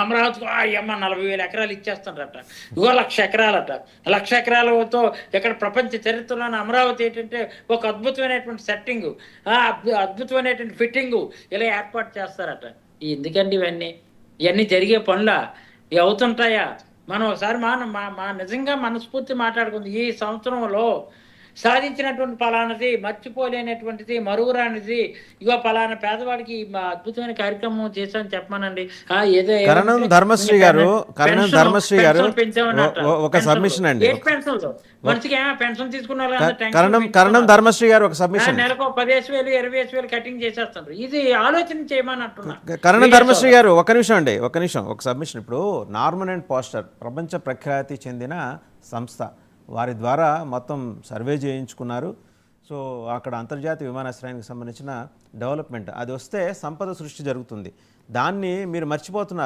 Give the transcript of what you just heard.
అమరావతికి అమ్మ 40,000 ఎకరాలు ఇచ్చేస్తారట. ఇగో 1,00,000 ఎకరాలట. 1,00,000 ఎకరాలతో ఇక్కడ ప్రపంచ చరిత్రలోని అమరావతి ఏంటంటే ఒక అద్భుతమైనటువంటి సెట్టింగు, అద్భుతమైనటువంటి ఫిట్టింగు ఇలా ఏర్పాటు చేస్తారట. ఎందుకండి ఇవన్నీ? ఇవన్నీ జరిగే పనులా? ఇవి అవుతుంటాయా? మనం ఒకసారి మా నిజంగా మనస్ఫూర్తి మాట్లాడుకుంది. ఈ సంవత్సరంలో సాధించినటువంటి పలానది, మర్చిపోలేనటువంటిది, మరువురానిది, ఇగో పలానా పేదవాడికి అద్భుతమైన కార్యక్రమం చేశామని చెప్పమానండి. ఏదో కరణం ధర్మశ్రీ గారు ఒక సబ్మిషన్ అండి. మనిషికి పెన్షన్ తీసుకున్న కరణం ధర్మశ్రీ గారు ఒక సబ్మిషన్. నెలకు 15,000 20,000 కటింగ్ చేసేస్తారు. ఇది ఆలోచన చేయమని అంటున్నా. కరణం ధర్మశ్రీ గారు ఒక నిమిషం అండి, ఒక నిమిషం, ఒక సబ్మిషన్. ఇప్పుడు నార్మన్ అండ్ ఫాస్టర్ ప్రపంచ ప్రఖ్యాతి చెందిన సంస్థ, వారి ద్వారా మొత్తం సర్వే చేయించుకున్నారు. సో అక్కడ అంతర్జాతీయ విమానాశ్రయానికి సంబంధించిన డెవలప్మెంట్ అది వస్తే సంపద సృష్టి జరుగుతుంది. దాన్ని మీరు మర్చిపోతున్నారు.